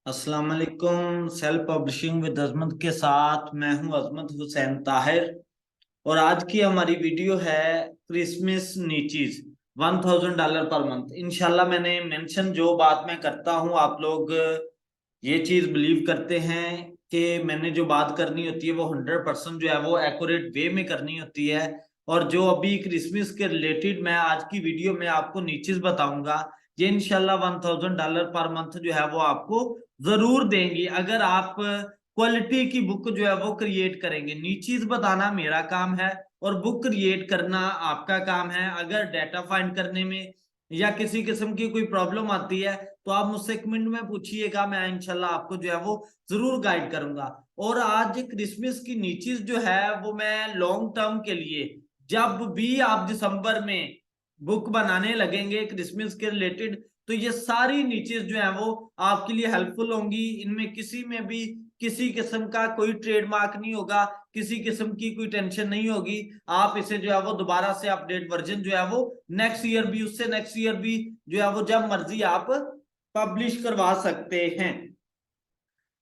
अस्सलाम वालेकुम। Self publishing with अजमत के साथ मैं हूं अजमत हुसैन ताहिर। और आज की हमारी वीडियो है क्रिसमस नीचीज $1000 पर मंथ। इंशाल्लाह मैंने मेंशन जो बात मैं करता हूं आप लोग ये चीज बिलीव करते हैं कि मैंने जो बात करनी होती है वो 100% जो है वो एक्यूरेट वे में करनी होती है। और जो अभी क्रिसमस के रिलेटेड मैं आज की वीडियो में आपको नीचीज बताऊंगा, ये इंशाल्लाह $1000 पर मंथ जो है वो आपको जरूर देंगी अगर आप क्वालिटी की बुक जो है वो क्रिएट करेंगे। नीचीज बताना मेरा काम है और बुक क्रिएट करना आपका काम है। अगर डाटा फाइंड करने में या किसी किस्म की कोई प्रॉब्लम आती है तो आप मुझसे कमेंट में पूछिएगा, मैं इंशाल्लाह आपको जो है वो जरूर गाइड करूंगा। और आज क्रिसमस की नीचीज जो है वो मैं लॉन्ग टर्म के लिए, जब भी आप दिसंबर में बुक बनाने लगेंगे क्रिसमस के रिलेटेड, तो ये सारी नीचेस जो है वो आपके लिए हेल्पफुल होंगी। इनमें किसी में भी किसी किस्म का कोई ट्रेडमार्क नहीं होगा, किसी किस्म की कोई टेंशन नहीं होगी। आप इसे जो है वो दोबारा से अपडेट वर्जन जो है वो नेक्स्ट ईयर भी, उससे नेक्स्ट ईयर भी जो है वो जब मर्जी आप पब्लिश करवा सकते हैं।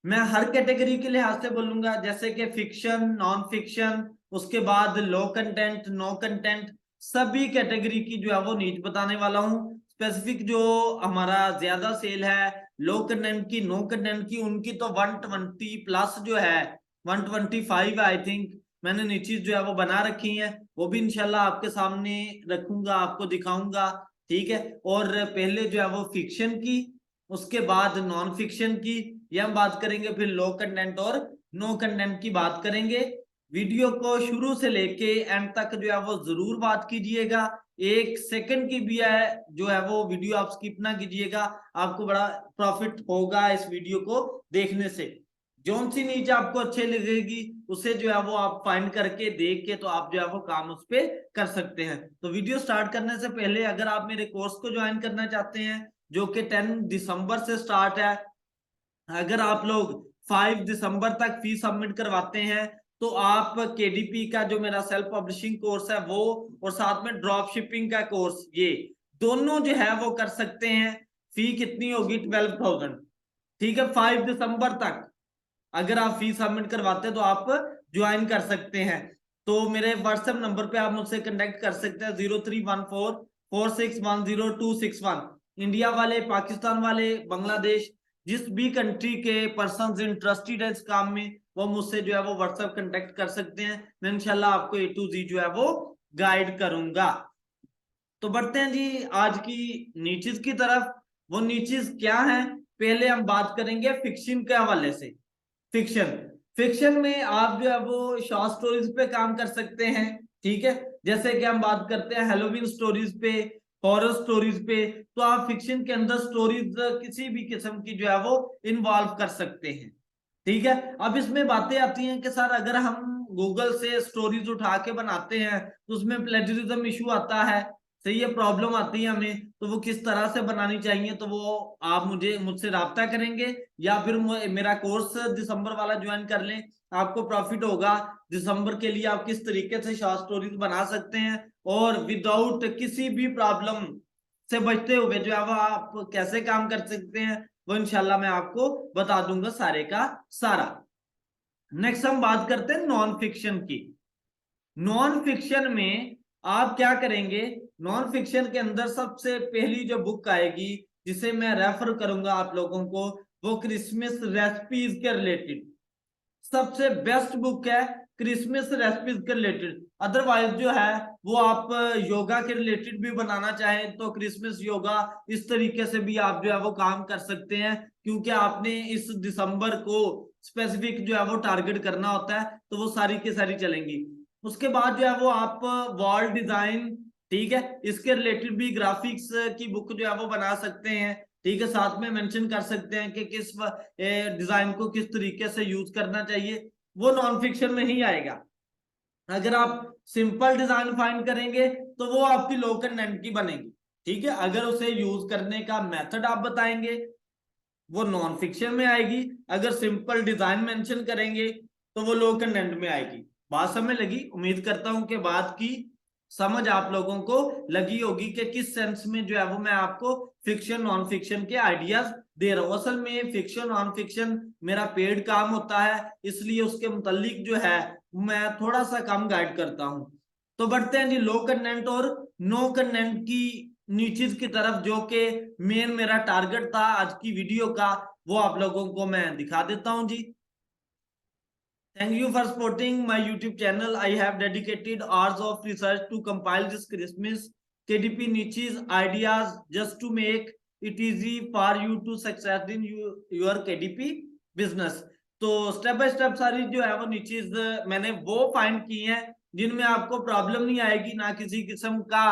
मैं हर कैटेगरी के लिहाज से बोलूंगा, जैसे कि फिक्शन, नॉन फिक्शन, उसके बाद लो कंटेंट, नो कंटेंट, सभी कैटेगरी की जो है वो नीच बताने वाला हूँ। स्पेसिफिक जो हमारा ज्यादा सेल है लो कंटेंट की, नो कंटेंट की, उनकी तो 120 प्लस जो है, 125 आई थिंक मैंने नीचीज जो है वो बना रखी है। वो भी इंशाल्लाह आपके सामने रखूंगा, आपको दिखाऊंगा। ठीक है। और पहले जो है वो फिक्शन की, उसके बाद नॉन फिक्शन की, ये हम बात करेंगे, फिर लो कंटेंट और नो कंटेंट की बात करेंगे। वीडियो को शुरू से लेके एंड तक जो है वो जरूर बात कीजिएगा। एक सेकंड की भी है जो है वो वीडियो आप स्किप ना कीजिएगा, आपको बड़ा प्रॉफिट होगा इस वीडियो को देखने से। जौन सी नीचे आपको अच्छे लगेगी उसे जो है वो आप फाइंड करके देख के तो आप जो है वो काम उस पर कर सकते हैं। तो वीडियो स्टार्ट करने से पहले अगर आप मेरे कोर्स को ज्वाइन करना चाहते हैं जो कि 10 दिसंबर से स्टार्ट है, अगर आप लोग 5 दिसंबर तक फीस सबमिट करवाते हैं तो आप केडीपी का जो मेरा सेल्फ पब्लिशिंग कोर्स है वो, और साथ में ड्रॉप शिपिंग का कोर्स, ये दोनों जो है वो कर सकते हैं। फी कितनी होगी? 12,000। ठीक है। 5 दिसंबर तक अगर आप फीस सबमिट करवाते हैं तो आप ज्वाइन कर सकते हैं। तो मेरे व्हाट्सएप नंबर पे आप मुझसे कांटेक्ट कर सकते हैं, 03144610 261। इंडिया वाले, पाकिस्तान वाले, बांग्लादेश, जिस भी कंट्री के पर्सन इंटरेस्टेड है इस काम में, वो मुझसे जो है वो व्हाट्सएप कांटेक्ट कर सकते हैं। मैं इंशाल्लाह आपको A to Z जो है वो गाइड करूंगा। तो बढ़ते हैं जी आज की नीचेस की तरफ। वो नीचेस क्या है? पहले हम बात करेंगे फिक्शन के हवाले से। फिक्शन, फिक्शन में आप जो है वो शॉर्ट स्टोरीज पे काम कर सकते हैं। ठीक है। जैसे कि हम बात करते हैं हेलोवीन स्टोरीज पे, हॉरर स्टोरीज पे, तो आप फिक्शन के अंदर स्टोरीज किसी भी किस्म की जो है वो इन्वॉल्व कर सकते हैं। ठीक है। अब इसमें बातें आती हैं कि सर अगर हम गूगल से स्टोरीज उठा के बनाते हैं तो उसमें प्लेजरिज्म इशू आता है, सही है, प्रॉब्लम आती है हमें, तो वो किस तरह से बनानी चाहिए? तो वो आप मुझसे राब्ता करेंगे या फिर मेरा कोर्स दिसंबर वाला ज्वाइन कर लें, आपको प्रॉफिट होगा। दिसंबर के लिए आप किस तरीके से शॉर्ट स्टोरीज बना सकते हैं और विदाउट किसी भी प्रॉब्लम से बचते हुए जो है वो आप कैसे काम कर सकते हैं, वो इंशाल्लाह मैं आपको बता दूंगा सारे का सारा। नेक्स्ट हम बात करते हैं नॉन फिक्शन की। नॉन फिक्शन में आप क्या करेंगे? नॉन फिक्शन के अंदर सबसे पहली जो बुक आएगी जिसे मैं रेफर करूंगा आप लोगों को, वो क्रिसमस रेसिपीज के रिलेटेड सबसे बेस्ट बुक है। क्रिसमस रेसिपीज के रिलेटेड, अदरवाइज जो है वो आप योगा के रिलेटेड भी बनाना चाहें तो क्रिसमस योगा, इस तरीके से भी आप जो है वो काम कर सकते हैं, क्योंकि आपने इस दिसंबर को स्पेसिफिक जो है वो टारगेट करना होता है, तो वो सारी की सारी चलेंगी। उसके बाद जो है वो आप वॉल डिजाइन, ठीक है, इसके रिलेटेड भी ग्राफिक्स की बुक जो है वो बना सकते हैं। ठीक है। साथ में मेंशन कर सकते हैं कि किस डिजाइन को किस तरीके से यूज करना चाहिए, वो नॉन फिक्शन में ही आएगा। अगर आप सिंपल डिजाइन फाइंड करेंगे तो वो आपकी लो कंटेंट की बनेगी। ठीक है। अगर उसे यूज करने का मेथड आप बताएंगे वो नॉन फिक्शन में आएगी। अगर सिंपल डिजाइन मेंशन करेंगे तो वो लो कंटेंट में आएगी। बात समझ लगी? उम्मीद करता हूं कि बात की समझ आप लोगों को लगी होगी कि किस सेंस में जो है वो मैं आपको फिक्शन नॉन फिक्शन के आइडियाज दे रहा हूँ। असल में फिक्शन नॉन फिक्शन मेरा पेड काम होता है, इसलिए उसके मुतालिक जो है मैं थोड़ा सा कम गाइड करता हूँ। तो बढ़ते हैं जी लो कंटेंट और नो कंटेंट की नीचेज की तरफ, जो कि मेन मेरा टारगेट था आज की वीडियो का, वो आप लोगों को मैं दिखा देता हूं जी। Thank you for supporting my YouTube channel. I have dedicated hours of research to compile this Christmas KDP niches ideas just to make it easy for you to success in your KDP business. तो step by step सारी जो है वो निचेज मैंने वो find की हैं जिनमें आपको प्रॉब्लम नहीं आएगी, ना किसी किस्म का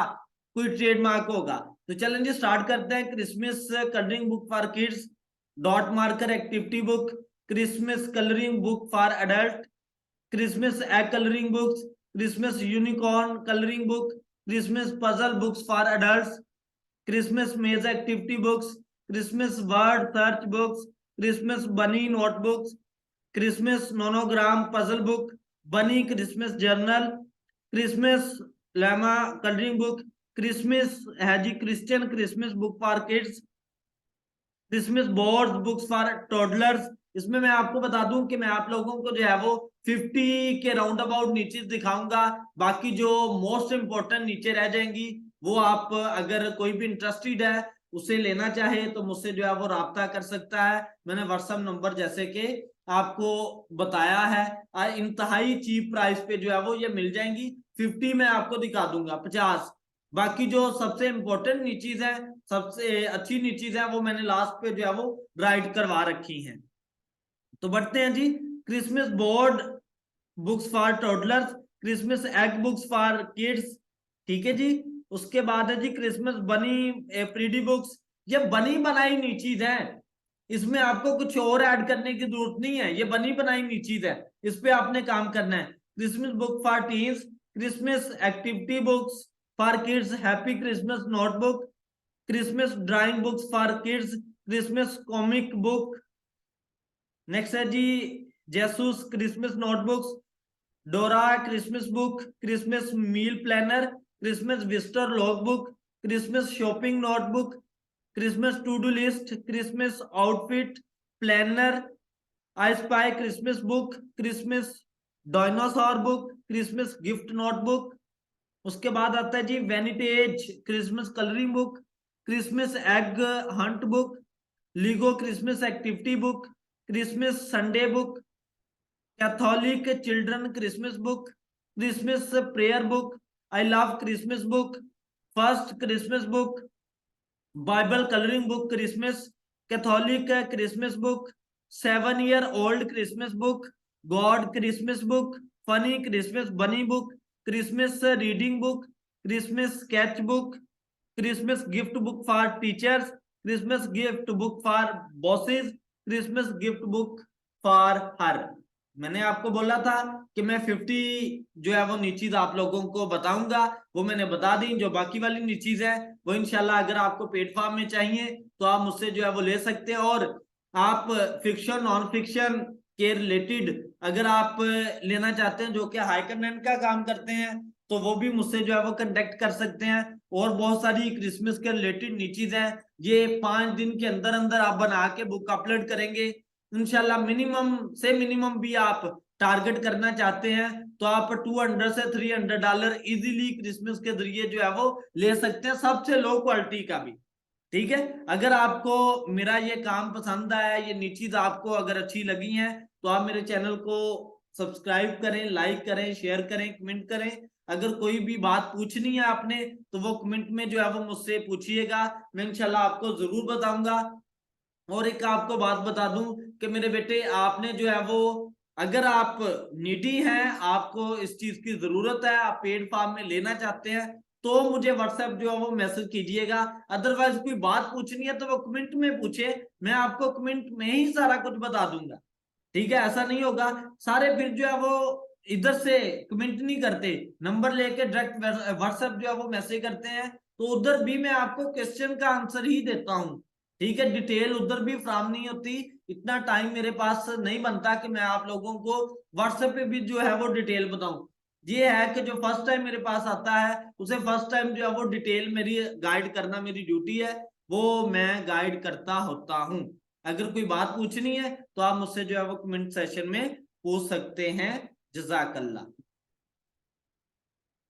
कोई ट्रेडमार्क होगा। तो चलें जी स्टार्ट करते हैं। Christmas colouring book for kids, dot marker activity book, Christmas colouring book for adult, Christmas egg colouring books, Christmas unicorn colouring book, Christmas puzzle books for adults, Christmas maze activity books, Christmas word search books, Christmas bunny notebooks, Christmas nonogram puzzle book, bunny Christmas journal, Christmas llama colouring book, Christmas है जी Christian Christmas book for kids, Christmas board books for toddlers. इसमें मैं आपको बता दूं कि मैं आप लोगों को जो है वो 50 के राउंड अबाउट नीचे दिखाऊंगा, बाकी जो मोस्ट इंपोर्टेंट नीचे रह जाएंगी वो आप अगर कोई भी इंटरेस्टेड है उसे लेना चाहे तो मुझसे जो है वो राब्ता कर सकता है। मैंने व्हाट्सएप नंबर जैसे कि आपको बताया है। इंतहाई चीप प्राइस पे जो है वो ये मिल जाएंगी। 50 में आपको दिखा दूंगा 50। बाकी जो सबसे इंपॉर्टेंट नीचीज है, सबसे अच्छी नीचीज है, वो मैंने लास्ट पे जो है वो राइट करवा रखी हैं। तो बढ़ते हैं जी। Christmas board books for toddlers, Christmas egg books for kids, ठीक है जी। उसके बाद है जी क्रिसमस बनी प्रीडी बुक्स। ये बनी बनाई नीचीज है, इसमें आपको कुछ और ऐड करने की जरूरत नहीं है, ये बनी बनाई नीचीज है, इस पे आपने काम करना है। Christmas book for teens, Christmas activity books for kids, happy Christmas notebook, Christmas drawing books for kids, Christmas comic book. Next है जी Jesus Christmas notebooks, Dora Christmas book, Christmas meal planner, Christmas visitor log book, Christmas shopping notebook, Christmas to do list, Christmas outfit planner, I spy Christmas book, Christmas dinosaur book, Christmas gift notebook. उसके बाद आता है जी vintage Christmas colouring book, Christmas egg hunt book, Lego Christmas activity book, Christmas Sunday book, Catholic children Christmas book, Christmas prayer book, I love Christmas book, first Christmas book, Bible colouring book Christmas, Catholic Christmas book, 7 year old Christmas book, God Christmas book, funny Christmas bunny book, Christmas reading book, Christmas sketch book, Christmas gift book for teachers, Christmas gift book for bosses, Christmas gift book for her. मैंने आपको बोला था कि मैं 50 जो है वो नीचीज आप लोगों को बताऊंगा, वो मैंने बता दी। जो बाकी वाली नीचीज है वो इंशाल्लाह अगर आपको पेड फॉर्म में चाहिए तो आप मुझसे जो है वो ले सकते हैं। और आप फिक्शन नॉन फिक्शन के रिलेटेड अगर आप लेना चाहते हैं जो कि हाई कंटेंट का काम करते हैं तो वो भी मुझसे जो है वो कांटेक्ट कर सकते हैं। और बहुत सारी क्रिसमस के रिलेटेड नीचीज हैं, ये 5 दिन के अंदर अंदर आप बना के बुक अपलोड करेंगे इंशाल्लाह। मिनिमम से मिनिमम भी आप टारगेट करना चाहते हैं तो आप $200 से $300 इजीली क्रिसमस के जरिए जो है वो ले सकते हैं, सबसे लो क्वालिटी का भी। ठीक है, अगर आपको मेरा ये काम पसंद आया, ये नीचीज आपको अगर अच्छी लगी हैं तो आप मेरे चैनल को सब्सक्राइब करें, लाइक करें, शेयर करें, कमेंट करें। अगर कोई भी बात पूछनी है आपने तो वो कमेंट में जो है वो मुझसे पूछिएगा, मैं इंशाल्लाह आपको जरूर बताऊंगा। और एक आपको बात बता दूं कि मेरे बेटे आपने जो है वो अगर आप नीडी हैं, आपको इस चीज की जरूरत है, आप पेड फार्म में लेना चाहते हैं तो मुझे व्हाट्सएप जो है वो मैसेज कीजिएगा। अदरवाइज कोई बात पूछनी है तो वो कमेंट में पूछे, मैं आपको कमेंट में ही सारा कुछ बता दूंगा। ठीक है, ऐसा नहीं होगा सारे फिर जो है वो इधर से कमेंट नहीं करते, नंबर लेके डायरेक्ट व्हाट्सएप जो है वो मैसेज करते हैं, तो उधर भी मैं आपको क्वेश्चन का आंसर ही देता हूँ। ठीक है, डिटेल उधर भी फ्राहम नहीं होती, इतना टाइम मेरे पास नहीं बनता कि मैं आप लोगों को व्हाट्सएप पे भी जो है वो डिटेल बताऊं। ये है कि जो फर्स्ट टाइम मेरे पास आता है उसे फर्स्ट टाइम जो है वो डिटेल मेरी गाइड करना मेरी ड्यूटी है। वो मैं गाइड करता होता हूँ। अगर कोई बात पूछनी है तो आप मुझसे जो है वो कमेंट सेशन में पूछ सकते हैं। जजाकल्ला।